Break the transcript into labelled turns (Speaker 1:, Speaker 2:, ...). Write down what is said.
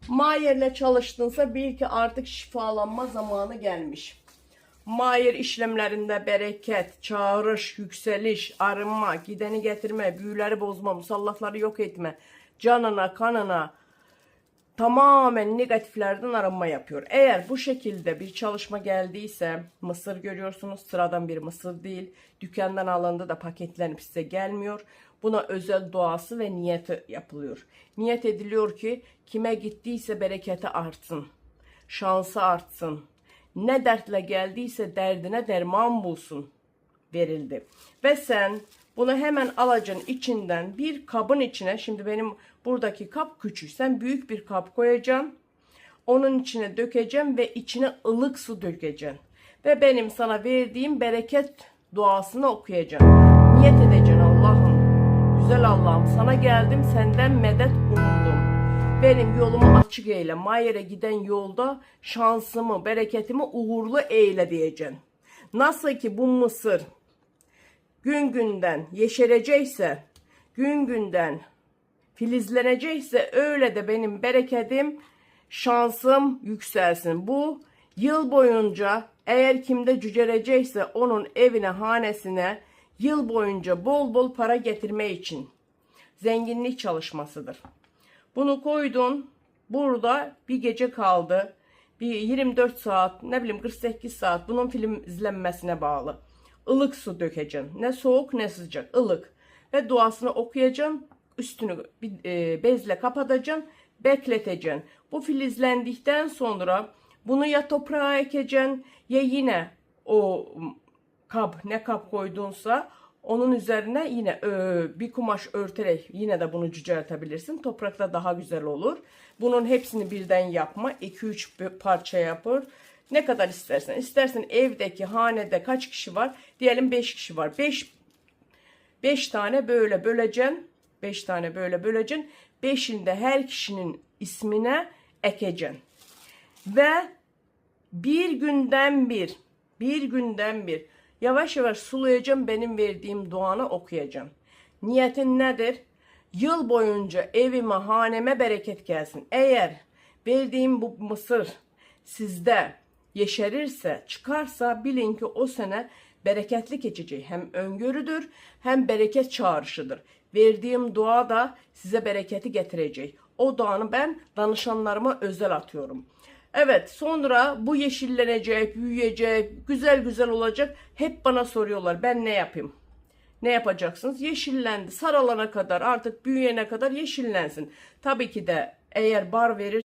Speaker 1: Mayer'le çalıştınsa bil ki artık şifalanma zamanı gelmiş. Mayer işlemlerinde bereket, çağrış, yükseliş, arınma, gideni getirme, büyüleri bozma, musallatları yok etme, canına, kanına, tamamen negatiflerden arınma yapıyor. Eğer bu şekilde bir çalışma geldiyse, mısır görüyorsunuz, sıradan bir mısır değil. Dükkandan alındı da paketlenip size gelmiyor. Buna özel duası ve niyeti yapılıyor. Niyet ediliyor ki kime gittiyse bereketi artsın, şansı artsın. Ne dertle geldiyse derdine derman bulsun verildi. Ve sen bunu hemen alacaksın, içinden bir kabın içine. Şimdi benim buradaki kap küçük. Sen büyük bir kap koyacaksın. Onun içine dökeceğim ve içine ılık su dökeceksin. Ve benim sana verdiğim bereket duasını okuyacaksın. Niyet edeceksin: Allah'ım, güzel Allah'ım, sana geldim, senden medet umdum. Benim yolumu açık eyle. Mayer'e giden yolda şansımı, bereketimi uğurlu eyle diyeceksin. Nasıl ki bu mısır gün günden yeşerecekse, gün günden filizlenecekse, öyle de benim bereketim, şansım yükselsin. Bu yıl boyunca eğer kimde cücerecekse onun evine, hanesine yıl boyunca bol bol para getirme için zenginlik çalışmasıdır. Bunu koydun, burada bir gece kaldı. Bir 24 saat, ne bileyim 48 saat, bunun film izlenmesine bağlı. Ilık su dökeceksin. Ne soğuk ne sıcak, ılık. Ve duasını okuyacaksın. Üstünü bir bezle kapatacaksın. Bekleteceksin. Bu filizlendikten sonra bunu ya toprağa ekeceksin ya yine o kap, ne kap koydunsa onun üzerine yine bir kumaş örterek yine de bunu cücertebilirsin. Toprakta daha güzel olur. Bunun hepsini birden yapma. 2-3 parça yapır. Ne kadar istersen. İstersen evdeki hanede kaç kişi var? Diyelim 5 kişi var. 5 tane böyle böleceksin. 5 tane böyle böleceksin. 5'ini de her kişinin ismine ekeceksin. Ve bir günden bir yavaş yavaş sulayacağım, benim verdiğim duanı okuyacağım. Niyetin nedir? Yıl boyunca evime, haneme bereket gelsin. Eğer verdiğim bu mısır sizde yeşerirse, çıkarsa, bilin ki o sene bereketli geçecek. Hem öngörüdür hem bereket çağrışıdır. Verdiğim dua da size bereketi getirecek. O duanı ben danışanlarıma özel atıyorum. Evet, sonra bu yeşillenecek, büyüyecek, güzel güzel olacak. Hep bana soruyorlar, ben ne yapayım? Ne yapacaksınız? Yeşillendi, saralana kadar, artık büyüyene kadar yeşillensin. Tabii ki de eğer bar verir